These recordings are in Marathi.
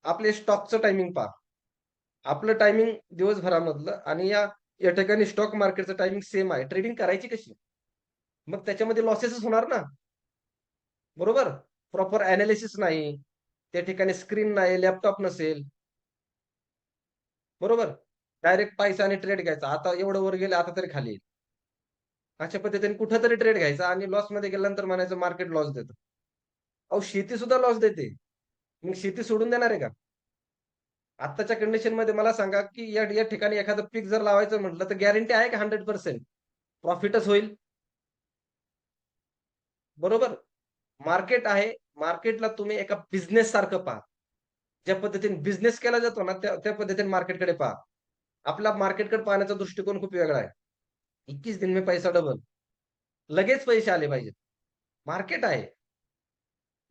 आपले स्टॉकचं टायमिंग पहा. आपलं टायमिंग दिवसभरामधलं आणि या या ठिकाणी स्टॉक मार्केटचं टायमिंग सेम आहे. ट्रेडिंग करायची कशी? मग त्याच्यामध्ये लॉसेसच होणार ना, बरोबर? प्रॉपर एनालिसिस नाही. त्या ठिकाणी स्क्रीन नाही, लॅपटॉप नसेल, बरोबर? डायरेक्ट पैसा आणि ट्रेड घ्यायचा. आता एवढं वर गेलं, आता तरी खाली येईल. अशा पद्धतीने कुठेतरी ट्रेड घ्यायचा आणि लॉसमध्ये गेल्यानंतर म्हणायचं मार्केट लॉस देतं. अहो, शेती सुद्धा लॉस देते. मग शेती सोडून देणार आहे का? आत्ताच्या कंडिशनमध्ये मला सांगा, की या या ठिकाणी एखादं पीक जर लावायचं म्हटलं, तर गॅरंटी आहे का 100% प्रॉफिटच होईल? बरोबर? मार्केट आहे. मार्केटला तुम्ही एका बिझनेस सारखं पहा. ज्या पद्धतीने बिझनेस केला जातो ना, त्या त्या पद्धतीने मार्केटकडे पहा. आपला मार्केटकडे पाहण्याचा दृष्टिकोन खूप वेगळा आहे. 21 दिन में पैसा डबल. लगेच पैसे आले पाहिजेत. मार्केट आहे.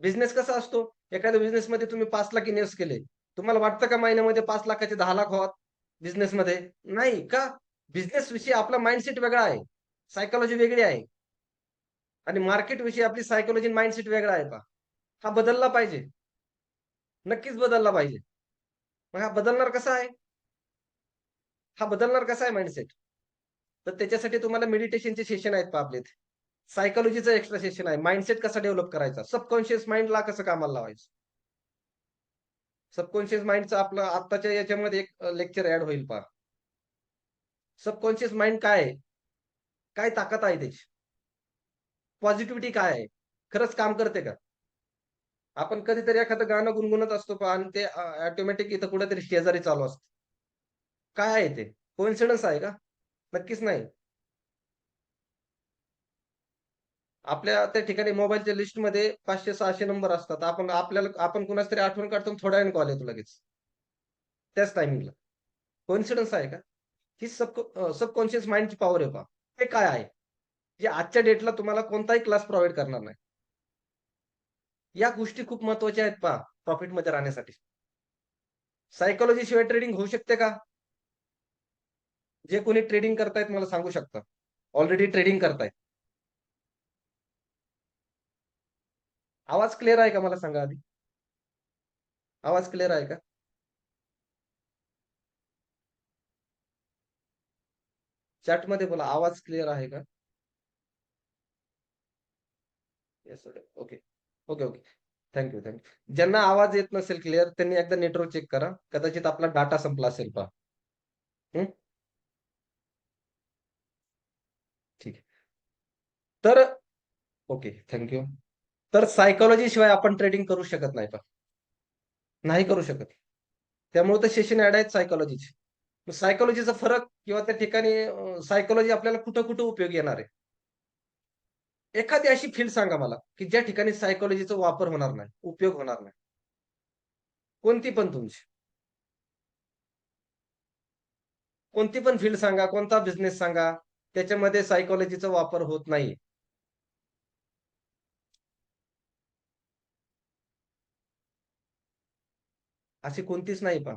बिझनेस कसा असतो? एखाद्या बिझनेसमध्ये तुम्ही 5,00,000 इन्व्हेस्ट केले. तुम्हाला वाटतं का महिन्यामध्ये 5,00,000चे 10,00,000 व्हावेत बिझनेसमध्ये? नाही. का? बिझनेसविषयी आपला माइंडसेट वेगळा आहे. सायकॉलॉजी वेगळी आहे आणि मार्केटविषयी आपली सायकॉलॉजी आणि माइंडसेट वेगळा आहे पहा. हा बदलला पाहिजे. नक्कीच बदलला पाहिजे. मग हा बदलणार कसा आहे? हा बदलणार कसा आहे माइंडसेट? तर त्याच्यासाठी तुम्हाला मेडिटेशनचे सेशन आहेत पहा आपले इथे. सायकॉलॉजीचं एक्स्ट्रा सेशन आहे. माइंडसेट कसा डेव्हलप करायचा? सबकॉन्शियस माइंडला कसं कामाला लावायचं? सबकॉन्शियस माइंडचं आपलं आत्ताच्या याच्यामध्ये एक लेक्चर ॲड होईल पहा. सबकॉन्शियस माइंड काय आहे? काय ताकद आहे त्याची? पॉझिटिव्हिटी काय आहे? खरंच काम करते का? आपण कधीतरी एखादं गाणं गुणगुणत असतो पहा आणि ते ऑटोमॅटिक इथं कुठेतरी शेजारी चालू असतं. काय आहे ते? कोइन्सिडन्स आहे का? नक्कीच नाही. आपल्या त्या ठिकाणी मोबाईलच्या लिस्टमध्ये 500-600 नंबर असतात. आपण कुणाची तरी आठवण काढतो आणि थोड्या वेळाने कॉल येतो लगेच. त्याच टायमिंगला. कोइन्सिडन्स आहे का? ही सबकॉन्शियस माइंडची पॉवर आहे पहा. ते काय आहे? जे आजच्या डेटला तुम्हाला कोणताही क्लास प्रोव्हाईड करणार नाही. या गोष्टी खूप महत्त्वाच्या आहेत पहा प्रॉफिटमध्ये राहण्यासाठी. सायकॉलॉजी शिवाय ट्रेडिंग होऊ शकते का? जे कोणी ट्रेडिंग करतायत मला सांगू शकता. ऑलरेडी ट्रेडिंग करतायत. आवाज क्लिअर आहे का मला सांगा आधी? आवाज क्लिअर आहे का? चॅटमध्ये बोला. आवाज क्लिअर आहे का? Yes okay. Okay. Okay, okay. Thank you, ज्यांना आवाज येत नसेल क्लिअर त्यांनी एकदा नेटवर्क चेक करा. कदाचित आपला डाटा संपला असेल पहा. हं, ठीक आहे. तर ओके, थँक यू. तर सायकॉलॉजी शिवाय आपण ट्रेडिंग करू शकत नाही पहा. नाही करू शकत. त्यामुळे तर सेशन ॲड आहेत सायकॉलॉजीचे. सायकॉलॉजीचा फरक किंवा त्या ठिकाणी सायकॉलॉजी आपल्याला कुठं-कुठं उपयोगी येणार आहे? एखादी अशी फील्ड सांगा मला, की ज्या ठिकाणी सायकॉलॉजीचा वापर होणार नाही, उपयोग होणार नाही. कोणती पण तुमची. कोणती पण फील्ड सांगा, कोणता बिझनेस सांगा, त्याच्यामध्ये सायकॉलॉजीचा वापर होत नाही. अशी कोणतीच नाही पहा.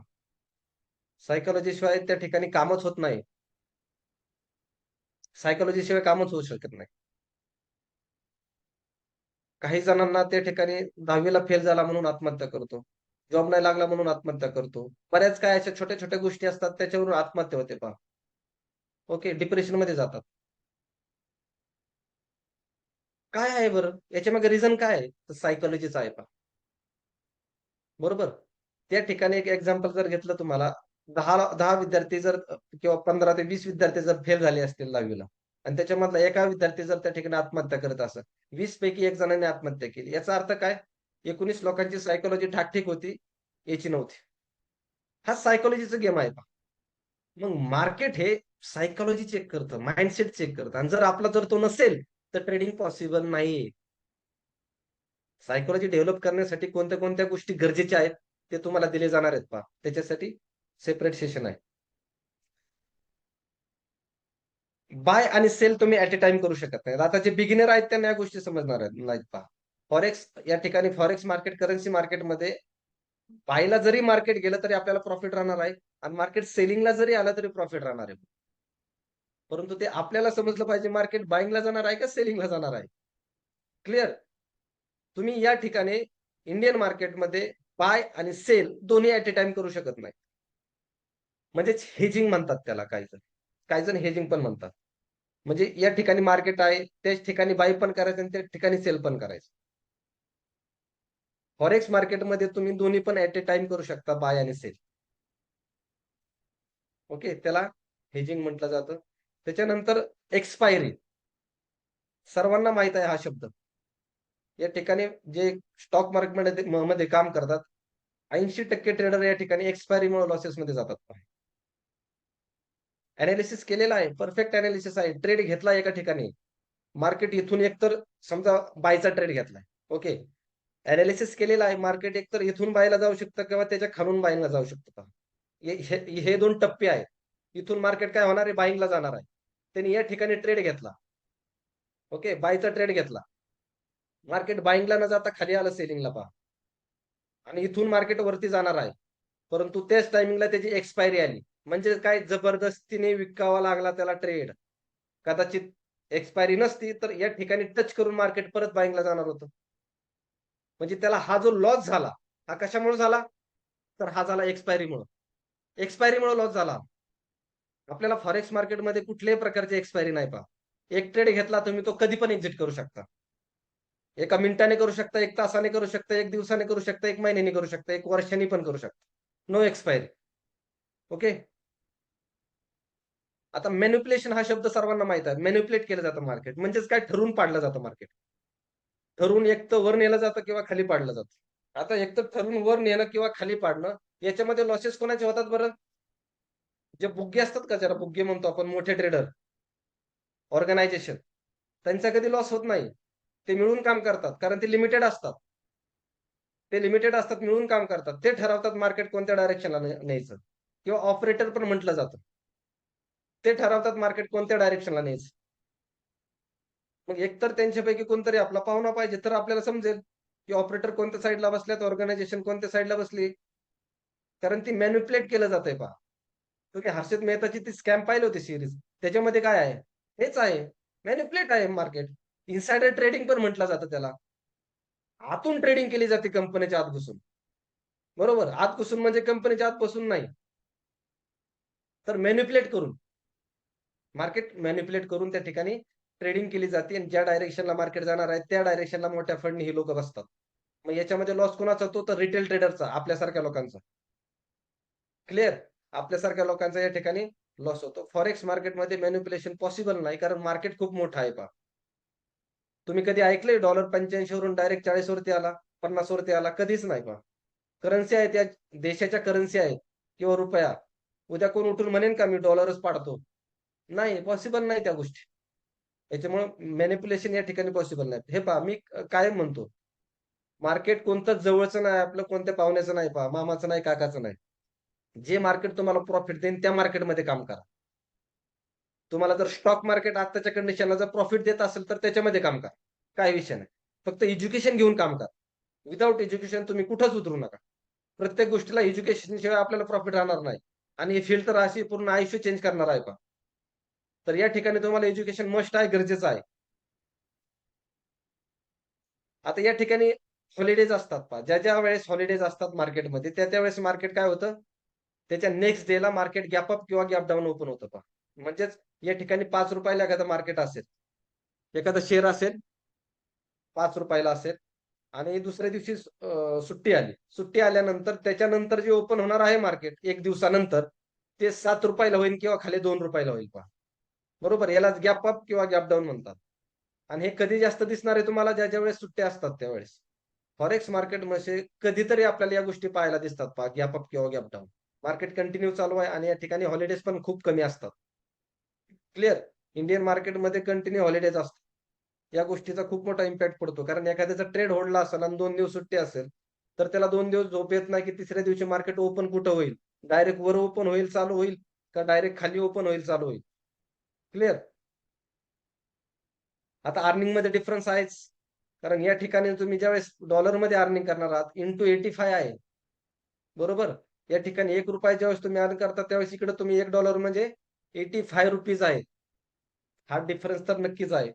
सायकॉलॉजी शिवाय त्या ठिकाणी कामच होत नाही. सायकॉलॉजी शिवाय कामच होऊ शकत नाही. काही जणांना त्या ठिकाणी 10वी फेल झाला म्हणून आत्महत्या करतो. जॉब नाही लागला म्हणून आत्महत्या करतो. बऱ्याच काही अशा छोट्या-छोट्या गोष्टी असतात त्याच्यावरून आत्महत्या होते पहा. ओके, डिप्रेशनमध्ये जातात. काय आहे बरं? याच्यामागे रिझन काय आहे? तर सायकॉलॉजीचं आहे पहा. बरोबर? त्या ठिकाणी एक एक्झाम्पल जर घेतलं तुम्हाला 10 विद्यार्थी जर किंवा 15 ते 20 विद्यार्थी जर फेल झाले असतील 10वी आणि त्याच्यामधला एका विद्यार्थी जर त्या ठिकाणी आत्महत्या करत असेल, 20 पैकी 1 जणांनी आत्महत्या केली. याचा अर्थ काय? 19 लोकांची सायकॉलॉजी ठाकठीक होती, याची नव्हती. हा सायकॉलॉजीचा गेम आहे पहा. मग मार्केट हे सायकॉलॉजी चेक करतं, माइंडसेट चेक करतं आणि जर तो नसेल, तर ट्रेडिंग पॉसिबल नाहीये. सायकॉलॉजी डेव्हलप करण्यासाठी कोणत्या-कोणत्या गोष्टी गरजेच्या आहेत, ते तुम्हाला दिले जाणार आहेत पहा. त्याच्यासाठी सेपरेट सेशन आहे. बाय आणि सेल तुम्ही ॲट अ टाईम करू शकत नाही. आता जे बिगिनर आहेत त्यांना या गोष्टी समजणार नाहीत पहा. फॉरेक्स या ठिकाणी फॉरेक्स मार्केट, करन्सी मार्केटमध्ये बायला जरी मार्केट गेलं तरी आपल्याला प्रॉफिट राहणार आहे आणि मार्केट सेलिंगला जरी आलं तरी प्रॉफिट राहणार आहे. परंतु ते आपल्याला समजलं पाहिजे मार्केट बायिंगला जाणार आहे का सेलिंगला जाणार आहे? क्लिअर? तुम्ही या ठिकाणी इंडियन मार्केटमध्ये बाय आणि सेल दोन्ही ऍट ए टाइम करू शकत नाही. म्हणजेच हेजिंग म्हणतात त्याला काही जण हेजिंग पण म्हणतात. म्हणजे या ठिकाणी मार्केट आहे, त्याच ठिकाणी बाय पण करायचं आणि त्या ठिकाणी सेल पण करायचं. फॉरेक्स मार्केटमध्ये तुम्ही दोन्ही पण ऍट ए टाइम करू शकता, बाय आणि सेल. ओके, त्याला हेजिंग म्हटलं जातं. त्याच्यानंतर एक्सपायरी. सर्वांना माहित आहे हा शब्द. या ठिकाणी जे स्टॉक मार्केटमध्ये मध्ये काम करतात, 80% ट्रेडर या ठिकाणी एक्सपायरीमुळे लॉसेसमध्ये जातात. अनालिसिस केलेला आहे, परफेक्ट अनालिसिस आहे. ट्रेड घेतला एका ठिकाणी. मार्केट इथून एकतर समजा बायचा ट्रेड घेतलाय. ओके. अनालिसिस केलेला आहे. मार्केट एकतर इथून बायला जाऊ शकतं किंवा त्याच्या खालून बायला जाऊ शकतं. हे 2 टप्पे आहेत. इथून मार्केट काय होणार आहे? बायिंगला जाणार आहे. त्यांनी या ठिकाणी ट्रेड घेतला. ओके. बायचा ट्रेड घेतला. मार्केट बायिंगला न जाता खाली आलं सेलिंगला पहा. आणि इथून मार्केट वरती जाणार आहे. परंतु त्याच टायमिंगला त्याची एक्सपायरी आली. म्हणजे काय, जबरदस्तीने विकावा लागला त्याला ट्रेड. कदाचित एक्सपायरी नसती तर या ठिकाणी टच करून मार्केट परत बायिंगला जाणार होतं. म्हणजे त्याला हा जो लॉस झाला, हा कशामुळे झाला? तर हा झाला एक्सपायरीमुळे. एक्सपायरीमुळे लॉस झाला. आपल्याला फॉरेक्स मार्केटमध्ये कुठल्याही प्रकारची एक्सपायरी नाही पहा. एक ट्रेड घेतला तुम्ही, तो कधी पण एक्झिट करू शकता. एका मिनिटाने करू शकता, 1 तासाने करू शकता, 1 दिवसाने करू शकता, 1 महिन्याने करू शकता, 1 वर्षांनी पण करू शकता. No expiry. ओके. आता मॅनिप्युलेशन हा शब्द सर्वांना माहित आहे. मॅनिप्युलेट केलं जातं मार्केट. म्हणजेच काय, ठरवून पाडलं जातं मार्केट. ठरवून एक तर वर नेलं जातं किंवा खाली पाडलं जातं. आता एक तर ठरवून वर नेणं किंवा खाली पाडणं, याच्यामध्ये लॉसेस कोणाचे होतात बरं? जे बुग्गे असतात का, ज्याला बुग्गे म्हणतो आपण, मोठे ट्रेडर, ऑर्गनायझेशन, त्यांचा कधी लॉस होत नाही. ते मिळून काम करतात, कारण ते लिमिटेड असतात. ते लिमिटेड असतात, मिळून काम करतात. ते ठरवतात मार्केट कोणत्या डायरेक्शनला न्यायचं, किंवा ऑपरेटर पण म्हटलं जातं. ते ठरवतात मार्केट कोणत्या डायरेक्शनला न्यायचं. मग एकतर त्यांच्यापैकी कोणतरी आपला पाहुणा पाहिजे, तर आपल्याला समजेल की ऑपरेटर कोणत्या साईडला बसल्यात, ऑर्गनायझेशन कोणत्या साईडला बसली. कारण ती मॅनिप्युलेट केलं जातंय पहा. तुम्ही हर्षद मेहताची ती स्कॅम पाहिली होती सीरीज. त्याच्यामध्ये काय आहे? हेच आहे. मॅनिप्युलेट आहे मार्केट. इनसाइडर ट्रेडिंग पण म्हटलं जातं त्याला. आतून ट्रेडिंग केली जाते कंपनीच्या आत घुसून. बरोबर? आत घुसून म्हणजे कंपनीच्या आत बसून नाही. तर मॅनिप्युलेट करून. मार्केट मॅनिप्युलेट करून त्या ठिकाणी ट्रेडिंग केली जाते आणि ज्या डायरेक्शनला मार्केट जाणार आहे, त्या डायरेक्शनला मोठ्या फंडनी ही लोकं बसतात. मग याच्यामध्ये लॉस कोणाचा होतो? तर रिटेल ट्रेडरचा, आपल्यासारख्या लोकांचा. क्लिअर? आपल्यासारख्या लोकांचा या ठिकाणी लॉस होतो. फॉरेक्स मार्केटमध्ये मॅनिप्युलेशन पॉसिबल नाही, कारण मार्केट खूप मोठं आहे पहा. तुम्ही कधी ऐकलंय डॉलर 85 वरून डायरेक्ट 40 वरती आला, 50 वरती आला? कधीच नाही पहा. करन्सी आहेत, या देशाच्या करन्सी आहेत किंवा रुपया. उद्या कोण उठून म्हणेन का मी डॉलरच पाडतो? नाही, पॉसिबल नाही त्या गोष्टी. याच्यामुळं मॅनिप्युलेशन या ठिकाणी पॉसिबल नाही. हे पहा, मी कायम म्हणतो, मार्केट कोणतंच जवळचं नाही आपलं, कोणत्या पाहुण्याचं नाही पहा, मामाचं नाही, काकाचं नाही. जे मार्केट तुम्हाला प्रॉफिट देईल त्या मार्केटमध्ये काम करा. तुम्हाला जर स्टॉक मार्केट आत्ताच्या कंडिशनला जर प्रॉफिट देत असेल, तर त्याच्यामध्ये काम करा. काही विषय नाही. फक्त एज्युकेशन घेऊन काम करा. विदाऊट एज्युकेशन तुम्ही कुठंच उतरू नका. प्रत्येक गोष्टीला एज्युकेशन शिवाय आपल्याला प्रॉफिट राहणार नाही. आणि ही फील्ड तर अशी पूर्ण आयुष्य चेंज करणार आहे पहा. तर या ठिकाणी तुम्हाला एज्युकेशन मस्ट आहे, गरजेचं आहे. आता या ठिकाणी हॉलिडेज असतात पहा. ज्या वेळेस हॉलिडेज असतात मार्केटमध्ये, त्या वेळेस मार्केट काय होतं? त्याच्या नेक्स्ट डेला मार्केट गॅप अप किंवा गॅप डाउन ओपन होतं पहा. म्हणजेच या ठिकाणी ₹5 ला एखादं मार्केट असेल, एखादा शेअर असेल, ₹5 असेल आणि दुसऱ्या दिवशी सुट्टी आली. सुट्टी आल्यानंतर त्याच्यानंतर जे ओपन होणार आहे मार्केट 1 दिवसानंतर, ते ₹7 होईल किंवा खाली ₹2 होईल पहा. बरोबर? यालाच गॅप अप किंवा गॅप डाउन म्हणतात. आणि हे कधी जास्त दिसणार आहे तुम्हाला? ज्या वेळेस सुट्ट्या असतात त्यावेळेस. फॉरेक्स मार्केटमध्ये कधीतरी आपल्याला या गोष्टी पाहायला दिसतात पहा, गॅप अप किंवा गॅप डाउन. मार्केट कंटिन्यू चालू आहे आणि या ठिकाणी हॉलिडेज पण खूप कमी असतात. क्लिअर? इंडियन मार्केटमध्ये कंटिन्यू हॉलिडेज असतात. या गोष्टीचा खूप मोठा इम्पॅक्ट पडतो. कारण एखाद्याचा ट्रेड होल्डला असेल आणि 2 दिवस सुट्टी असेल, तर त्याला 2 दिवस झोप येत नाही, की तिसऱ्या दिवशी मार्केट ओपन कुठं होईल? डायरेक्ट वर ओपन होईल, चालू होईल, का डायरेक्ट खाली ओपन होईल, चालू होईल. क्लिअर? आता अर्निंगमध्ये डिफरन्स आहेच. कारण या ठिकाणी तुम्ही ज्यावेळेस डॉलरमध्ये अर्निंग करणार आहात, इंटू 85 आहे. बरोबर? या ठिकाणी ₹1 ज्यावेळेस तुम्ही अर्न करता, त्यावेळेस इकडे तुम्ही $1 म्हणजे ₹85 आहे. हा डिफरन्स तर नक्कीच आहे.